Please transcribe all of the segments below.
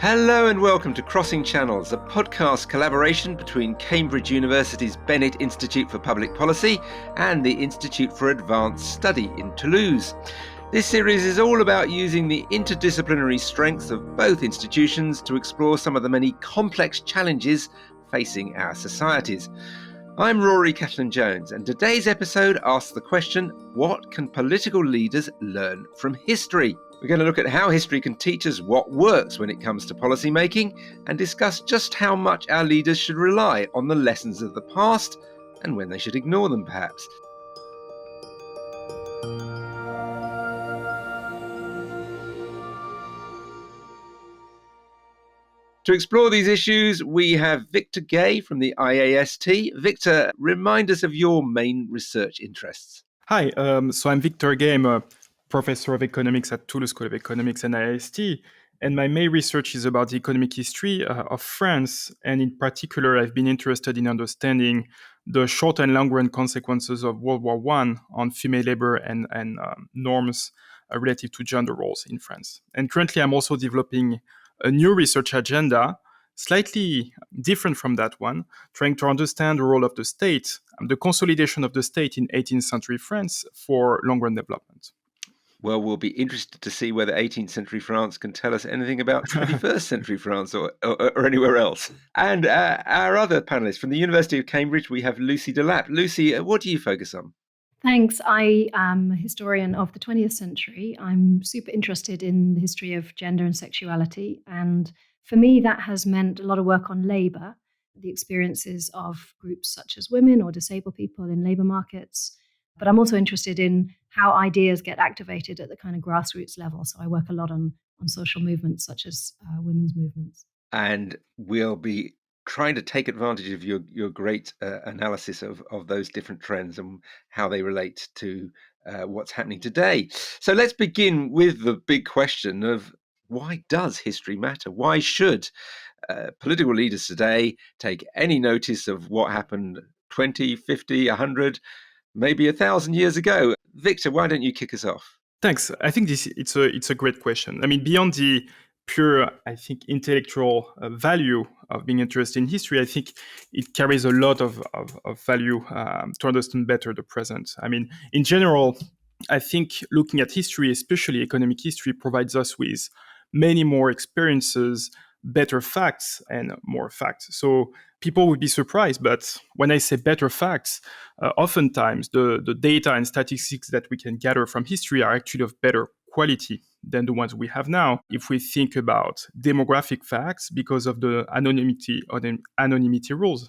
Hello and welcome to Crossing Channels, a podcast collaboration between Cambridge University's Bennett Institute for Public Policy and the Institute for Advanced Study in Toulouse. This series is all about using the interdisciplinary strengths of both institutions to explore some of the many complex challenges facing our societies. I'm Rory Catlin-Jones, and today's episode asks the question, what can political leaders learn from history? We're going to look at how history can teach us what works when it comes to policy making and discuss just how much our leaders should rely on the lessons of the past and when they should ignore them, perhaps. To explore these issues, we have Victor Gay from the IAST. Victor, remind us of your main research interests. Hi, so I'm Victor Gay. I'm a professor of economics at Toulouse School of Economics and IAST. And my main research is about the economic history of France. And in particular, I've been interested in understanding the short and long-run consequences of World War I on female labor and norms relative to gender roles in France. And currently, I'm also developing a new research agenda, slightly different from that one, trying to understand the role of the state, the consolidation of the state in 18th century France for long-run development. Well, we'll be interested to see whether 18th century France can tell us anything about 21st century France or anywhere else. And our other panelists from the University of Cambridge, we have Lucy Delap. Lucy, what do you focus on? Thanks. I am a historian of the 20th century. I'm super interested in the history of gender and sexuality. And for me, that has meant a lot of work on labour, the experiences of groups such as women or disabled people in labour markets. But I'm also interested in how ideas get activated at the kind of grassroots level. So I work a lot on social movements such as women's movements. And we'll be trying to take advantage of your great analysis of those different trends and how they relate to what's happening today. So let's begin with the big question of why does history matter? Why should political leaders today take any notice of what happened 20, 50, 100, maybe 1,000 years ago? Victor, why don't you kick us off? Thanks. I think it's a great question. I mean, beyond the pure, I think, intellectual value of being interested in history, I think it carries a lot of value to understand better the present. I mean, in general, I think looking at history, especially economic history, provides us with many more experiences, better facts, and more facts. So people would be surprised, but when I say better facts, oftentimes the data and statistics that we can gather from history are actually of better quality than the ones we have now. If we think about demographic facts, because of the anonymity rules,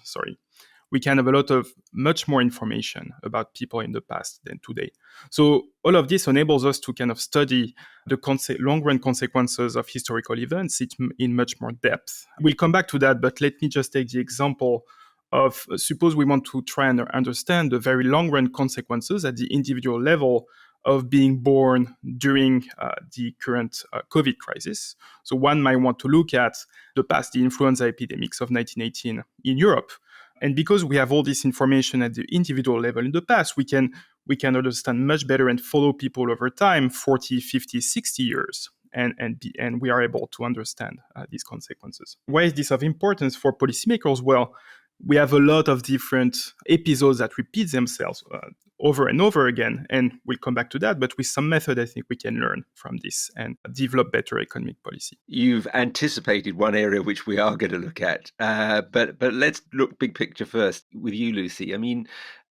we can have a lot of much more information about people in the past than today. So all of this enables us to kind of study the long-run consequences of historical events in much more depth. We'll come back to that, but let me just take the example of, suppose we want to try and understand the very long-run consequences at the individual level of being born during the current COVID crisis. So one might want to look at the past, the influenza epidemics of 1918 in Europe. And because we have all this information at the individual level in the past, we can understand much better and follow people over time, 40, 50, 60 years. And we are able to understand these consequences. Why is this of importance for policymakers? Well, we have a lot of different episodes that repeat themselves over and over again, and we'll come back to that, but with some method, I think we can learn from this and develop better economic policy. You've anticipated one area which we are going to look at, but let's look big picture first with you, Lucy. I mean,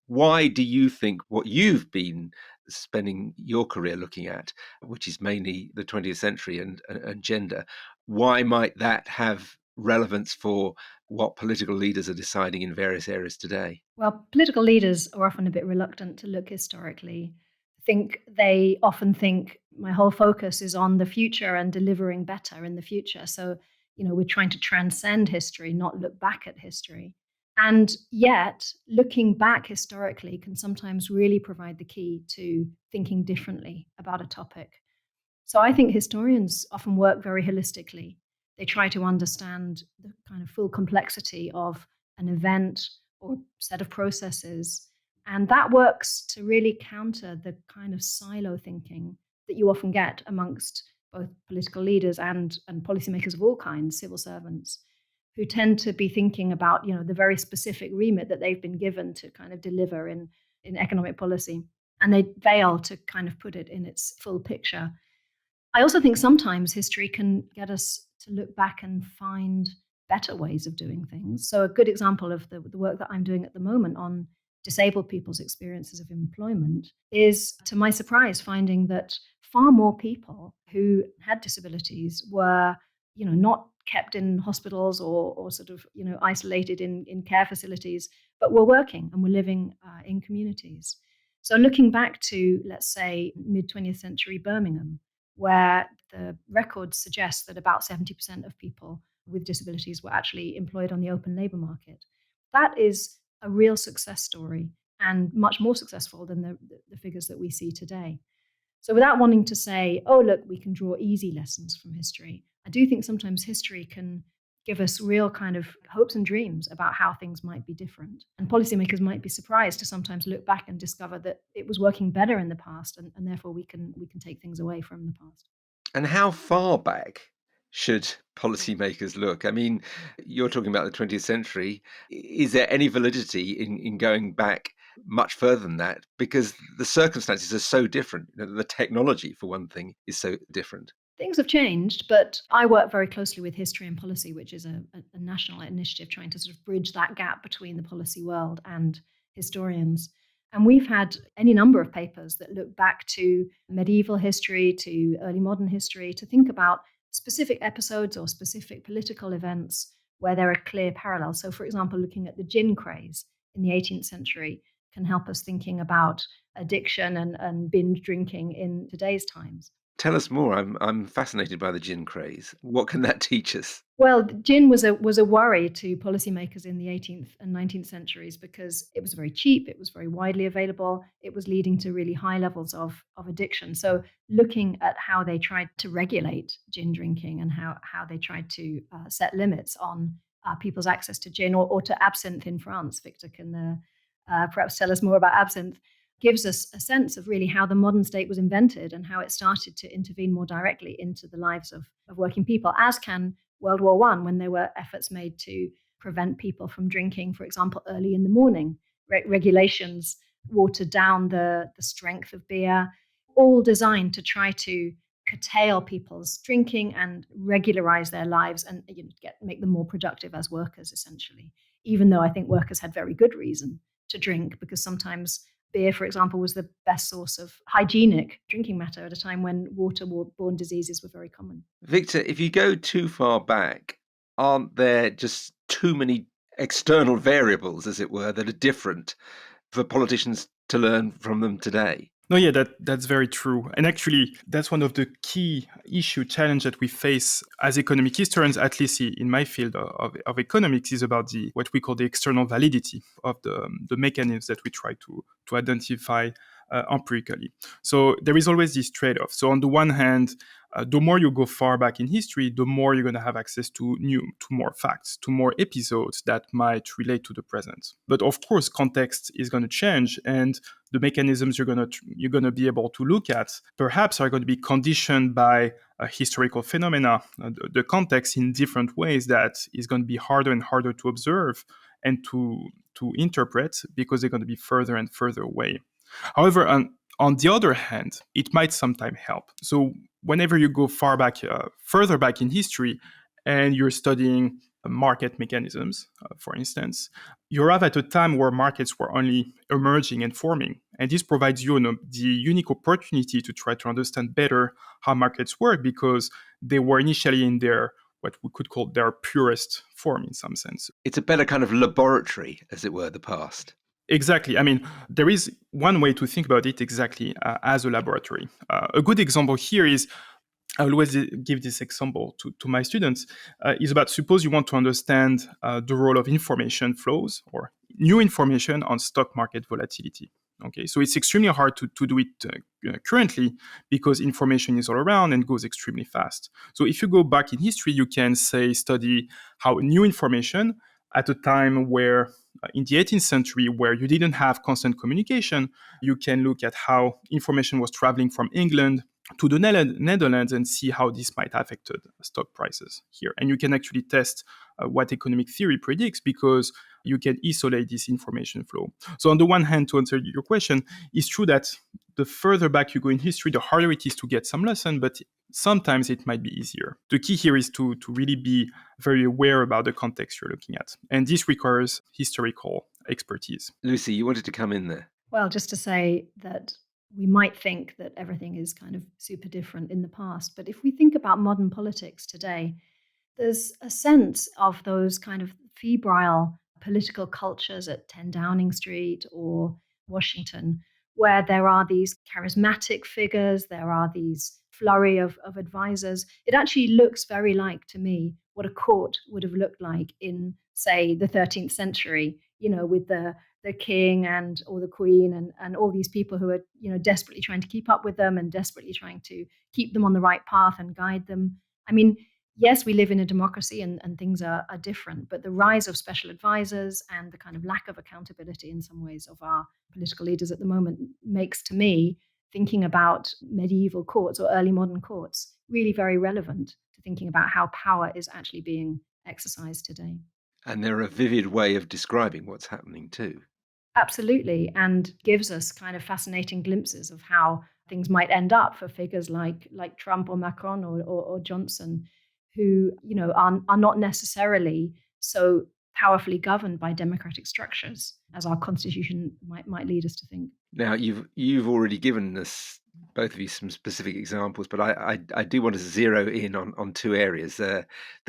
why do you think what you've been spending your career looking at, which is mainly the 20th century and gender, why might that have relevance for what political leaders are deciding in various areas today? Well, political leaders are often a bit reluctant to look historically. They often think my whole focus is on the future and delivering better in the future. So, we're trying to transcend history, not look back at history. And yet, looking back historically can sometimes really provide the key to thinking differently about a topic. So I think historians often work very holistically. They try to understand the kind of full complexity of an event or set of processes. And that works to really counter the kind of silo thinking that you often get amongst both political leaders and policymakers of all kinds, civil servants, who tend to be thinking about, the very specific remit that they've been given to kind of deliver in economic policy. And they fail to kind of put it in its full picture. I also think sometimes history can get us to look back and find better ways of doing things. So a good example of the work that I'm doing at the moment on disabled people's experiences of employment is, to my surprise, finding that far more people who had disabilities were, not kept in hospitals or sort of, isolated in care facilities, but were working and were living in communities. So looking back to, let's say, mid-20th century Birmingham, where the records suggest that about 70% of people with disabilities were actually employed on the open labour market. That is a real success story and much more successful than the figures that we see today. So without wanting to say, oh, look, we can draw easy lessons from history, I do think sometimes history can give us real kind of hopes and dreams about how things might be different. And policymakers might be surprised to sometimes look back and discover that it was working better in the past, and therefore we can take things away from the past. And how far back should policymakers look? I mean, you're talking about the 20th century. Is there any validity in going back much further than that? Because the circumstances are so different. The technology, for one thing, is so different. Things have changed, but I work very closely with History and Policy, which is a national initiative trying to sort of bridge that gap between the policy world and historians. And we've had any number of papers that look back to medieval history, to early modern history, to think about specific episodes or specific political events where there are clear parallels. So, for example, looking at the gin craze in the 18th century can help us thinking about addiction and binge drinking in today's times. Tell us more. I'm fascinated by the gin craze. What can that teach us? Well, gin was a worry to policymakers in the 18th and 19th centuries because it was very cheap, it was very widely available, it was leading to really high levels of addiction. So looking at how they tried to regulate gin drinking and how they tried to set limits on people's access to gin or to absinthe in France. Victor can perhaps tell us more about absinthe. Gives us a sense of really how the modern state was invented and how it started to intervene more directly into the lives of working people, as can World War I, when there were efforts made to prevent people from drinking, for example, early in the morning. Regulations watered down the strength of beer, all designed to try to curtail people's drinking and regularize their lives and make them more productive as workers, essentially. Even though I think workers had very good reason to drink, because sometimes beer, for example, was the best source of hygienic drinking matter at a time when waterborne diseases were very common. Victor, if you go too far back, aren't there just too many external variables, as it were, that are different for politicians to learn from them today? No, yeah, that's very true. And actually, that's one of the key challenge that we face as economic historians, at least in my field of economics, is about what we call the external validity of the mechanisms that we try to identify empirically. So there is always this trade-off. So on the one hand, the more you go far back in history, the more you're going to have access to more facts, to more episodes that might relate to the present. But of course, context is going to change, and the mechanisms you're going to be able to look at perhaps are going to be conditioned by historical phenomena, the context in different ways that is going to be harder and harder to observe and to interpret because they're going to be further and further away. However, on the other hand, it might sometimes help. So whenever you go further back in history, and you're studying market mechanisms, for instance, you're at a time where markets were only emerging and forming. And this provides you the unique opportunity to try to understand better how markets work, because they were initially in what we could call their purest form in some sense. It's a better kind of laboratory, as it were, the past. Exactly. I mean, there is one way to think about it exactly as a laboratory. A good example here is, I always give this example to my students, is about, suppose you want to understand the role of information flows or new information on stock market volatility. Okay, so it's extremely hard to do it currently because information is all around and goes extremely fast. So if you go back in history, you can study how new information at a time where in the 18th century, where you didn't have constant communication, you can look at how information was traveling from England to the Netherlands and see how this might have affected stock prices here. And you can actually test what economic theory predicts, because you can isolate this information flow. So on the one hand, to answer your question, it's true that the further back you go in history, the harder it is to get some lesson, but sometimes it might be easier. The key here is to really be very aware about the context you're looking at. And this requires historical expertise. Lucy, you wanted to come in there. Well, just to say that we might think that everything is kind of super different in the past. But if we think about modern politics today, there's a sense of those kind of febrile political cultures at 10 Downing Street or Washington, where there are these charismatic figures, there are these flurry of advisors. It actually looks very like, to me, what a court would have looked like in, say, the 13th century, with the king and or the queen and all these people who are desperately trying to keep up with them and desperately trying to keep them on the right path and guide them. I mean, yes, we live in a democracy and things are different, but the rise of special advisors and the kind of lack of accountability in some ways of our political leaders at the moment makes, to me, thinking about medieval courts or early modern courts really very relevant to thinking about how power is actually being exercised today. And they're a vivid way of describing what's happening too. Absolutely, and gives us kind of fascinating glimpses of how things might end up for figures like Trump or Macron or Johnson, who are not necessarily so powerfully governed by democratic structures as our constitution might lead us to think. Now, you've already given us, both of you, some specific examples, but I do want to zero in on two areas: the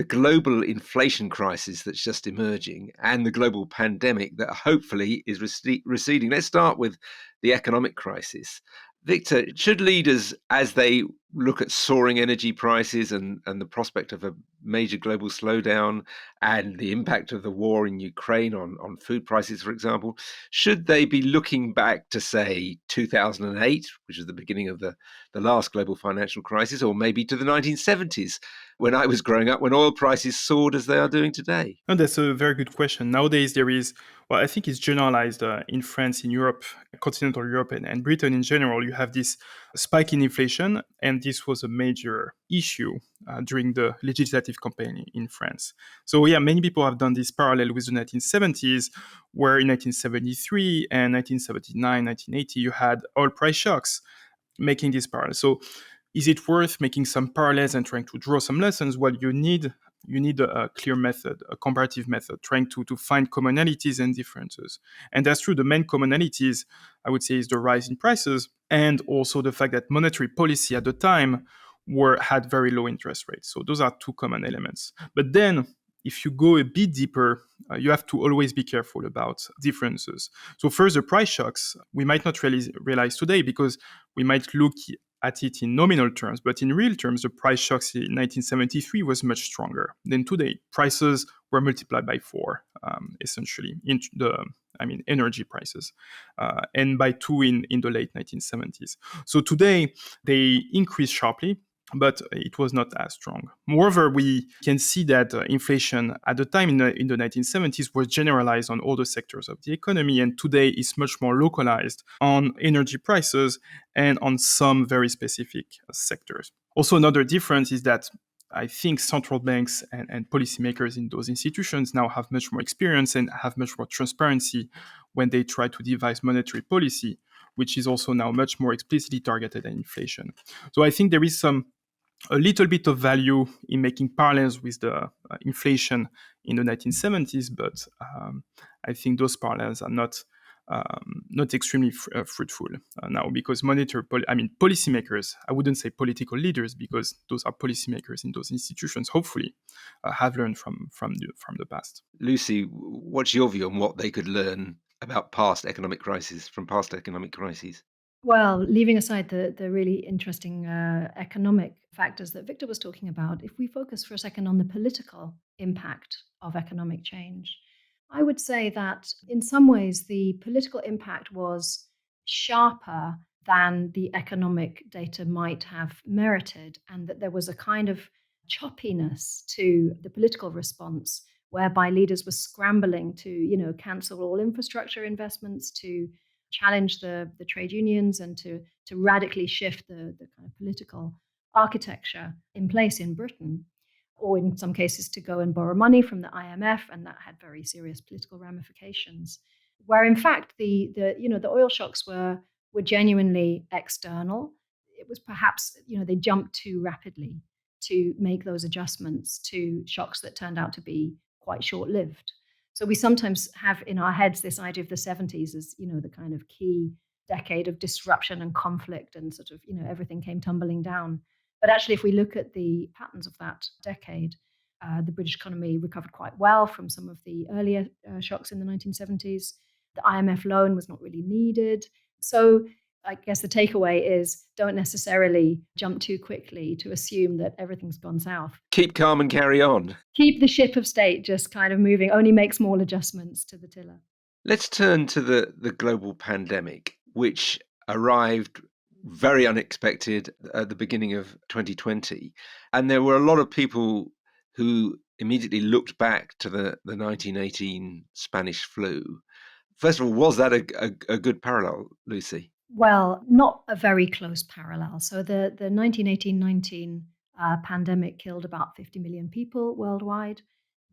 global inflation crisis that's just emerging, and the global pandemic that hopefully is receding. Let's start with the economic crisis. Victor, should leaders, as they look at soaring energy prices and the prospect of a major global slowdown and the impact of the war in Ukraine on food prices, for example, should they be looking back to, say, 2008, which was the beginning of the last global financial crisis, or maybe to the 1970s, when I was growing up, when oil prices soared as they are doing today? No, that's a very good question. Nowadays, there is, well, I think it's generalized in France, in Europe, continental Europe, and Britain in general. You have this spike in inflation, and this was a major issue during the legislative campaign in France. So, yeah, many people have done this parallel with the 1970s, where in 1973 and 1979, 1980, you had oil price shocks, making this parallel. So, is it worth making some parallels and trying to draw some lessons? Well, you need a clear method, a comparative method, trying to find commonalities and differences. And that's true. The main commonalities, I would say, is the rise in prices and also the fact that monetary policy at the time had very low interest rates. So those are two common elements. But then if you go a bit deeper, you have to always be careful about differences. So first, the price shocks, we might not realize today because we might look at it in nominal terms, but in real terms, the price shocks in 1973 was much stronger than today. Prices were multiplied by 4, essentially, energy prices, and by 2 in the late 1970s. So today, they increased sharply, but it was not as strong. Moreover, we can see that inflation at the time in the 1970s was generalized on all the sectors of the economy, and today is much more localized on energy prices and on some very specific sectors. Also, another difference is that I think central banks and policymakers in those institutions now have much more experience and have much more transparency when they try to devise monetary policy, which is also now much more explicitly targeted at inflation. So I think there is a little bit of value in making parallels with the inflation in the 1970s, but I think those parallels are not extremely fruitful now, because policymakers, I wouldn't say political leaders, because those are policymakers in those institutions, hopefully have learned from the past. Lucy, what's your view on what they could learn about past economic crises, from past economic crises? Well, leaving aside the really interesting economic factors that Victor was talking about, if we focus for a second on the political impact of economic change, I would say that in some ways the political impact was sharper than the economic data might have merited, and that there was a kind of choppiness to the political response whereby leaders were scrambling to, cancel all infrastructure investments, to challenge the trade unions and to radically shift the kind of political architecture in place in Britain, or in some cases to go and borrow money from the IMF, and that had very serious political ramifications. Where in fact the oil shocks were genuinely external. It was perhaps they jumped too rapidly to make those adjustments to shocks that turned out to be quite short-lived. So we sometimes have in our heads this idea of the 70s as the kind of key decade of disruption and conflict, and sort of everything came tumbling down. But actually, if we look at the patterns of that decade, the British economy recovered quite well from some of the earlier shocks in the 1970s. The IMF loan was not really needed. So I guess the takeaway is don't necessarily jump too quickly to assume that everything's gone south. Keep calm and carry on. Keep the ship of state just kind of moving, only make small adjustments to the tiller. Let's turn to the global pandemic, which arrived very unexpected at the beginning of 2020. And there were a lot of people who immediately looked back to the 1918 Spanish flu. First of all, was that a good parallel, Lucy? Well, not a very close parallel. So the 1918-19 pandemic killed about 50 million people worldwide.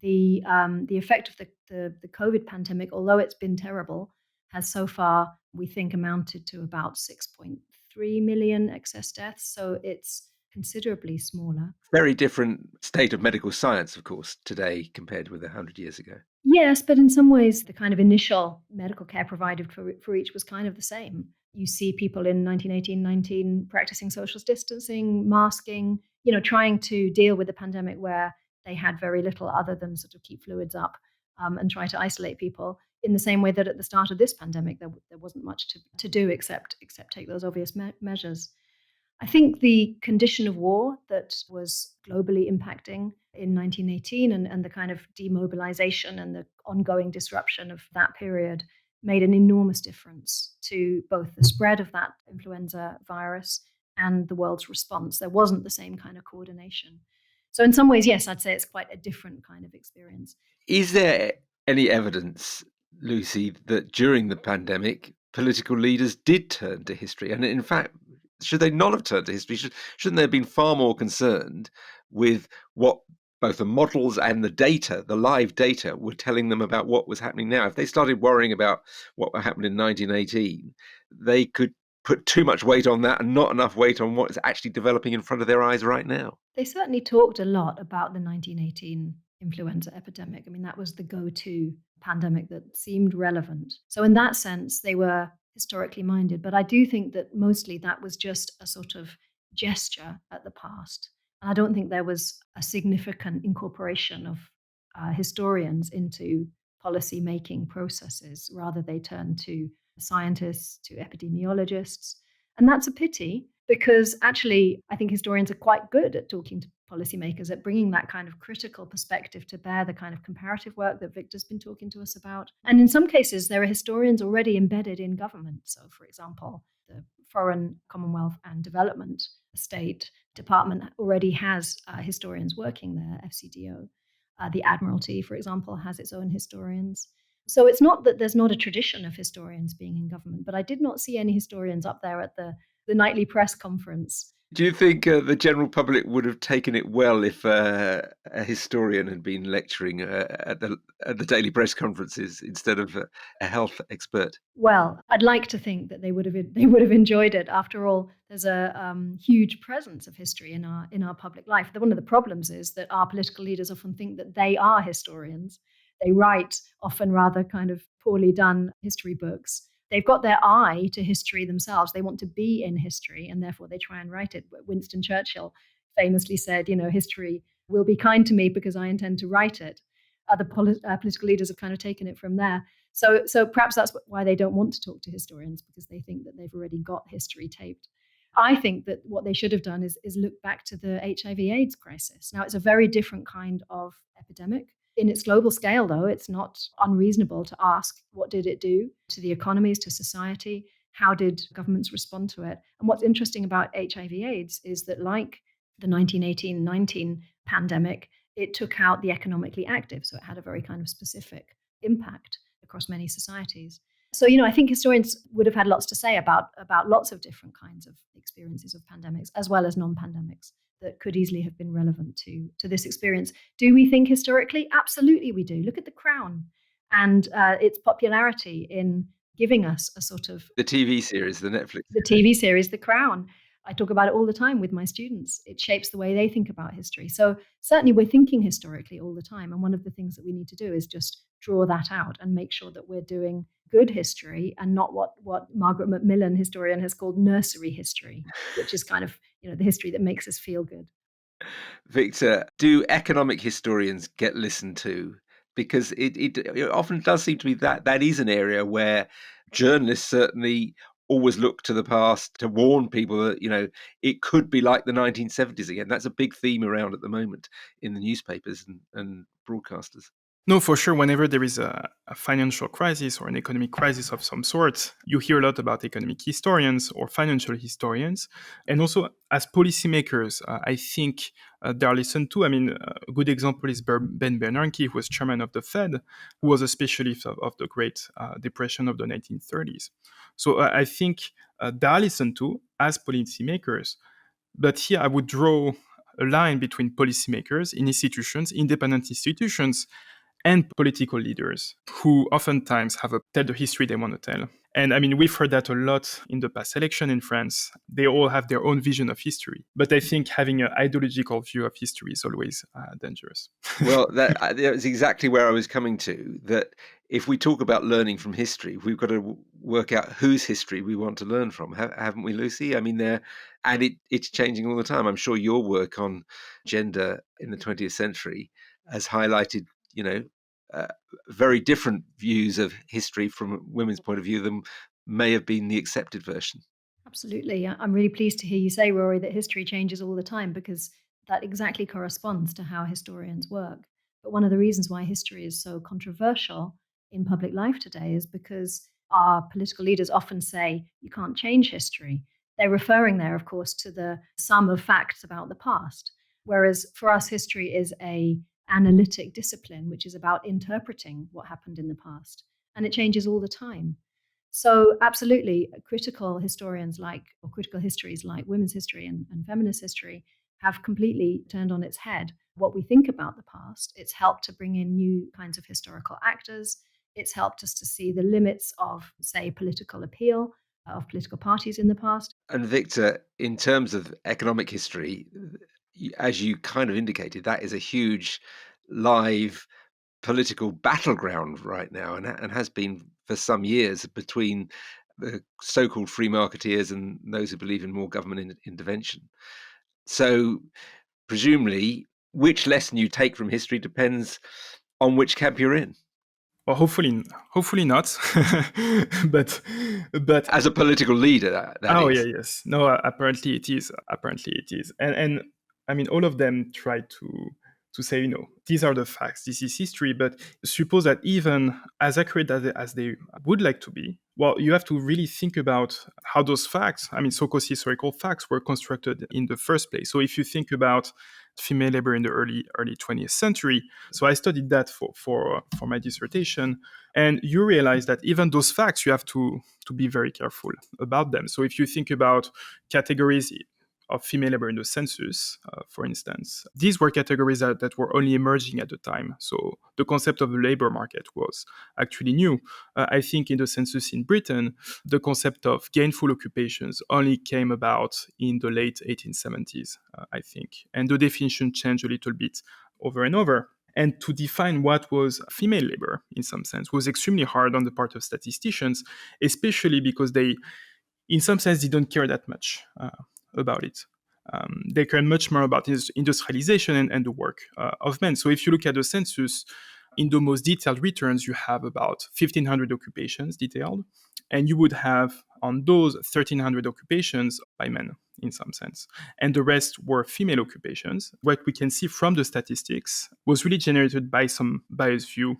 The effect of the COVID pandemic, although it's been terrible, has so far, we think, amounted to about 6.3 million excess deaths. So it's considerably smaller. Very different state of medical science, of course, today compared with 100 years ago. Yes, but in some ways, the kind of initial medical care provided for each was kind of the same. You see people in 1918-19 practicing social distancing, masking, trying to deal with the pandemic where they had very little other than sort of keep fluids up and try to isolate people, in the same way that at the start of this pandemic, there wasn't much to do except take those obvious measures. I think the condition of war that was globally impacting in 1918 and the kind of demobilization and the ongoing disruption of that period made an enormous difference to both the spread of that influenza virus and the world's response. There wasn't the same kind of coordination. So in some ways, yes, I'd say it's quite a different kind of experience. Is there any evidence, Lucy, that during the pandemic, political leaders did turn to history? And in fact, should they not have turned to history? Shouldn't they have been far more concerned with what both the models and the data, the live data, were telling them about what was happening now? If they started worrying about what happened in 1918, they could put too much weight on that and not enough weight on what is actually developing in front of their eyes right now. They certainly talked a lot about the 1918 influenza epidemic. I mean, that was the go-to pandemic that seemed relevant. So in that sense, they were historically minded. But I do think that mostly that was just a sort of gesture at the past. And I don't think there was a significant incorporation of historians into policy-making processes. Rather, they turned to scientists, to epidemiologists. And that's a pity, because actually, I think historians are quite good at talking to policymakers, at bringing that kind of critical perspective to bear, the kind of comparative work that Victor's been talking to us about. And in some cases, there are historians already embedded in government. So, for example, the Foreign, Commonwealth and Development State Department already has historians working there, FCDO. The Admiralty, for example, has its own historians. So it's not that there's not a tradition of historians being in government, but I did not see any historians up there at the nightly press conference. Do you think the general public would have taken it well if a historian had been lecturing at the daily press conferences instead of a health expert? Well, I'd like to think that they would have enjoyed it. After all, there's a huge presence of history in our public life. One of the problems is that our political leaders often think that they are historians. They write often rather kind of poorly done history books. They've got their eye to history themselves. They want to be in history, and therefore they try and write it. Winston Churchill famously said, history will be kind to me because I intend to write it. Other political leaders have kind of taken it from there. So perhaps that's why they don't want to talk to historians, because they think that they've already got history taped. I think that what they should have done is look back to the HIV/AIDS crisis. Now, it's a very different kind of epidemic. In its global scale, though, it's not unreasonable to ask, what did it do to the economies, to society? How did governments respond to it? And what's interesting about HIV/AIDS is that, like the 1918-19 pandemic, it took out the economically active. So it had a very kind of specific impact across many societies. So, I think historians would have had lots to say about lots of different kinds of experiences of pandemics, as well as non-pandemics, that could easily have been relevant to this experience. Do we think historically? Absolutely we do. Look at The Crown and its popularity in giving us a sort of... The TV series, the Netflix. The TV series, The Crown. I talk about it all the time with my students. It shapes the way they think about history. So certainly we're thinking historically all the time. And one of the things that we need to do is just draw that out and make sure that we're doing good history and not what Margaret Macmillan, historian, has called nursery history, which is kind of, the history that makes us feel good. Victor, do economic historians get listened to? Because it often does seem to be that is an area where journalists certainly always look to the past to warn people that, it could be like the 1970s again. That's a big theme around at the moment in the newspapers and broadcasters. No, for sure. Whenever there is a financial crisis or an economic crisis of some sort, you hear a lot about economic historians or financial historians. And also, as policymakers, I think they are listened to. I mean, a good example is Ben Bernanke, who was chairman of the Fed, who was a specialist of the Great Depression of the 1930s. So I think they are listened to as policymakers. But here I would draw a line between policymakers in institutions, independent institutions, and political leaders who oftentimes tell the history they want to tell. And I mean, we've heard that a lot in the past election in France. They all have their own vision of history. But I think having an ideological view of history is always dangerous. Well, that's exactly where I was coming to, that if we talk about learning from history, we've got to work out whose history we want to learn from, haven't we, Lucy? I mean, it's changing all the time. I'm sure your work on gender in the 20th century has highlighted very different views of history from women's point of view than may have been the accepted version. Absolutely. I'm really pleased to hear you say, Rory, that history changes all the time, because that exactly corresponds to how historians work. But one of the reasons why history is so controversial in public life today is because our political leaders often say you can't change history. They're referring there, of course, to the sum of facts about the past. Whereas for us, history is an analytic discipline, which is about interpreting what happened in the past. And it changes all the time. So absolutely, critical histories like women's history and feminist history have completely turned on its head what we think about the past. It's helped to bring in new kinds of historical actors. It's helped us to see the limits of, say, political appeal of political parties in the past. And Victor, in terms of economic history, as you kind of indicated, that is a huge live political battleground right now, and has been for some years, between the so-called free marketeers and those who believe in more government intervention. So presumably, which lesson you take from history depends on which camp you're in. Well, hopefully not. but as a political leader, that is. Yeah, yes. No, apparently it is. And I mean, all of them try to say, these are the facts, this is history, but suppose that even as accurate as they would like to be, well, you have to really think about how those facts, I mean, so-called historical facts, were constructed in the first place. So if you think about female labor in the early 20th century, so I studied that for my dissertation, and you realize that even those facts, you have to be very careful about them. So if you think about categories of female labor in the census, for instance, these were categories that were only emerging at the time. So the concept of the labor market was actually new. I think in the census in Britain, the concept of gainful occupations only came about in the late 1870s, I think. And the definition changed a little bit over and over. And to define what was female labor, in some sense, was extremely hard on the part of statisticians, especially because they, in some sense, didn't care that much about it. They care much more about industrialization and the work of men. So if you look at the census, in the most detailed returns, you have about 1,500 occupations detailed, and you would have on those 1,300 occupations by men, in some sense. And the rest were female occupations. What we can see from the statistics was really generated by some biased view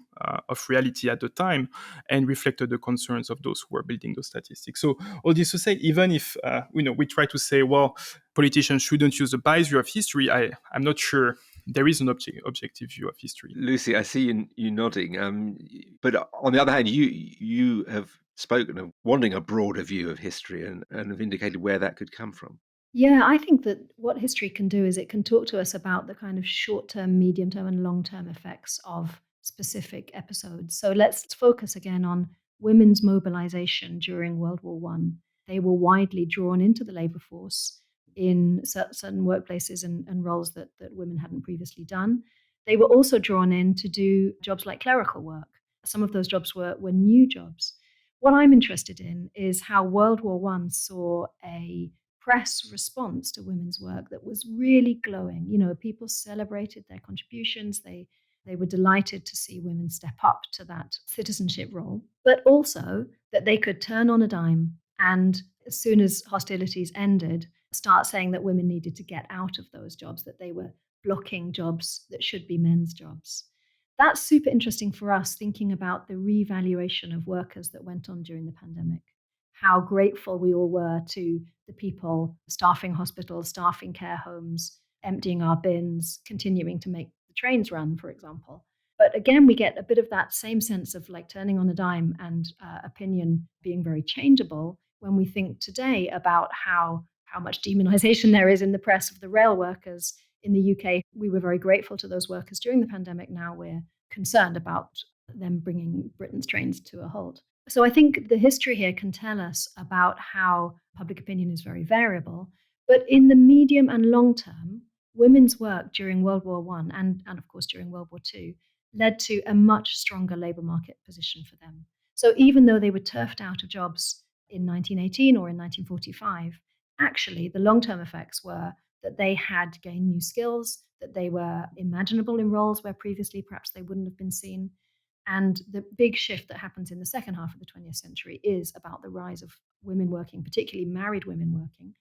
of reality at the time and reflected the concerns of those who were building those statistics. So all this to say, even if we try to say, well, politicians shouldn't use the biased view of history, I'm not sure there is an objective view of history. Lucy, I see you nodding. But on the other hand, you have spoken of wanting a broader view of history and have indicated where that could come from. Yeah, I think that what history can do is it can talk to us about the kind of short-term, medium-term, and long-term effects of specific episodes. So let's focus again on women's mobilization during World War One. They were widely drawn into the labor force in certain workplaces and roles that women hadn't previously done. They were also drawn in to do jobs like clerical work. Some of those jobs were new jobs. What I'm interested in is how World War One saw a press response to women's work that was really glowing. You know, people celebrated their contributions. They were delighted to see women step up to that citizenship role, but also that they could turn on a dime and, as soon as hostilities ended, start saying that women needed to get out of those jobs, that they were blocking jobs that should be men's jobs. That's super interesting for us, thinking about the revaluation of workers that went on during the pandemic. How grateful we all were to the people staffing hospitals, staffing care homes, emptying our bins, continuing to make the trains run, for example. But again, we get a bit of that same sense of like turning on a dime and opinion being very changeable when we think today about how much demonization there is in the press of the rail workers in the UK. We were very grateful to those workers during the pandemic. Now we're concerned about them bringing Britain's trains to a halt. So I think the history here can tell us about how public opinion is very variable. But in the medium and long term, women's work during World War One and of course during World War Two led to a much stronger labour market position for them. So even though they were turfed out of jobs in 1918 or in 1945, actually the long-term effects were that they had gained new skills, that they were imaginable in roles where previously perhaps they wouldn't have been seen. And the big shift that happens in the second half of the 20th century is about the rise of women working, particularly married women working.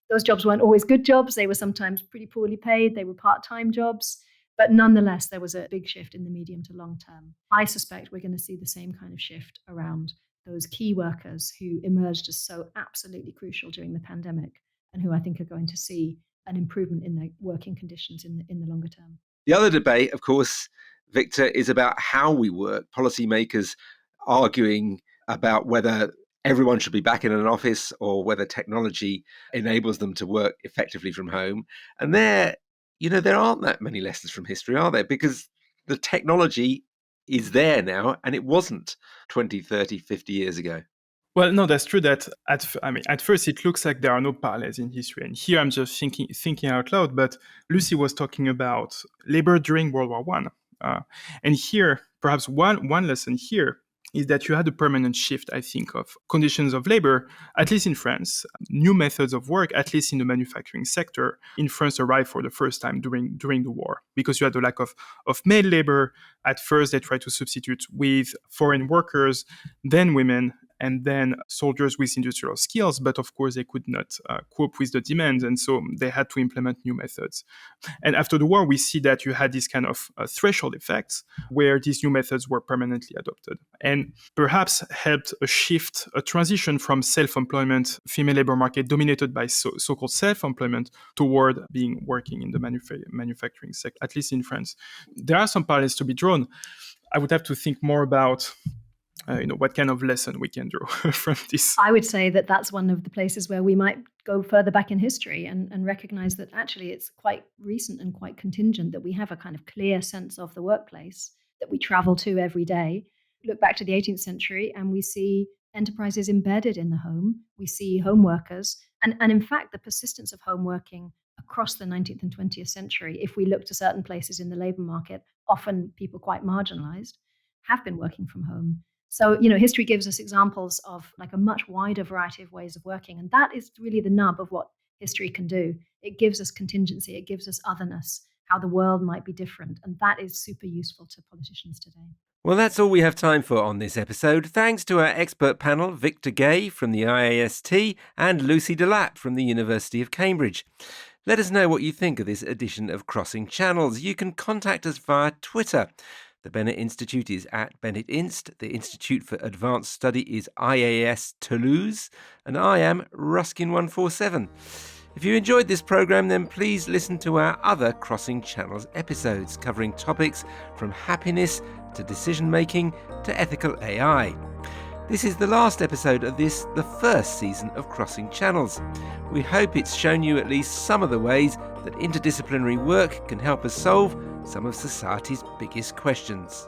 Those jobs weren't always good jobs. They were sometimes pretty poorly paid. They were part-time jobs. But nonetheless, there was a big shift in the medium to long term. I suspect we're going to see the same kind of shift around those key workers who emerged as so absolutely crucial during the pandemic and who I think are going to see an improvement in their working conditions in the longer term. The other debate, of course, Victor, is about how we work. Policymakers arguing about whether everyone should be back in an office or whether technology enables them to work effectively from home. And there aren't that many lessons from history, are there? Because the technology is there now and it wasn't 20, 30, 50 years ago. Well, no, that's true that at first it looks like there are no parallels in history. And here I'm just thinking out loud, but Lucy was talking about labor during World War One. And here, perhaps one lesson here is that you had a permanent shift, I think, of conditions of labor, at least in France. New methods of work, at least in the manufacturing sector, in France arrived for the first time during the war, because you had a lack of male labor. At first, they tried to substitute with foreign workers, then women, and then soldiers with industrial skills, but of course they could not cope with the demands, and so they had to implement new methods. And after the war, we see that you had this kind of threshold effects where these new methods were permanently adopted, and perhaps helped a transition from self-employment, female labor market dominated by so-called self-employment, toward working in the manufacturing sector, at least in France. There are some parallels to be drawn. I would have to think more about what kind of lesson we can draw from this. I would say that that's one of the places where we might go further back in history and recognize that actually it's quite recent and quite contingent that we have a kind of clear sense of the workplace that we travel to every day. Look back to the 18th century and we see enterprises embedded in the home. We see home workers. And in fact, the persistence of home working across the 19th and 20th century, if we look to certain places in the labor market, often people quite marginalized, have been working from home. So, history gives us examples of like a much wider variety of ways of working. And that is really the nub of what history can do. It gives us contingency. It gives us otherness, how the world might be different. And that is super useful to politicians today. Well, that's all we have time for on this episode. Thanks to our expert panel, Victor Gay from the IAST and Lucy Delap from the University of Cambridge. Let us know what you think of this edition of Crossing Channels. You can contact us via Twitter. The Bennett Institute is at Bennett Inst. The Institute for Advanced Study is IAS Toulouse. And I am Ruskin147. If you enjoyed this programme, then please listen to our other Crossing Channels episodes covering topics from happiness to decision-making to ethical AI. This is the last episode of the first season of Crossing Channels. We hope it's shown you at least some of the ways that interdisciplinary work can help us solve some of society's biggest questions.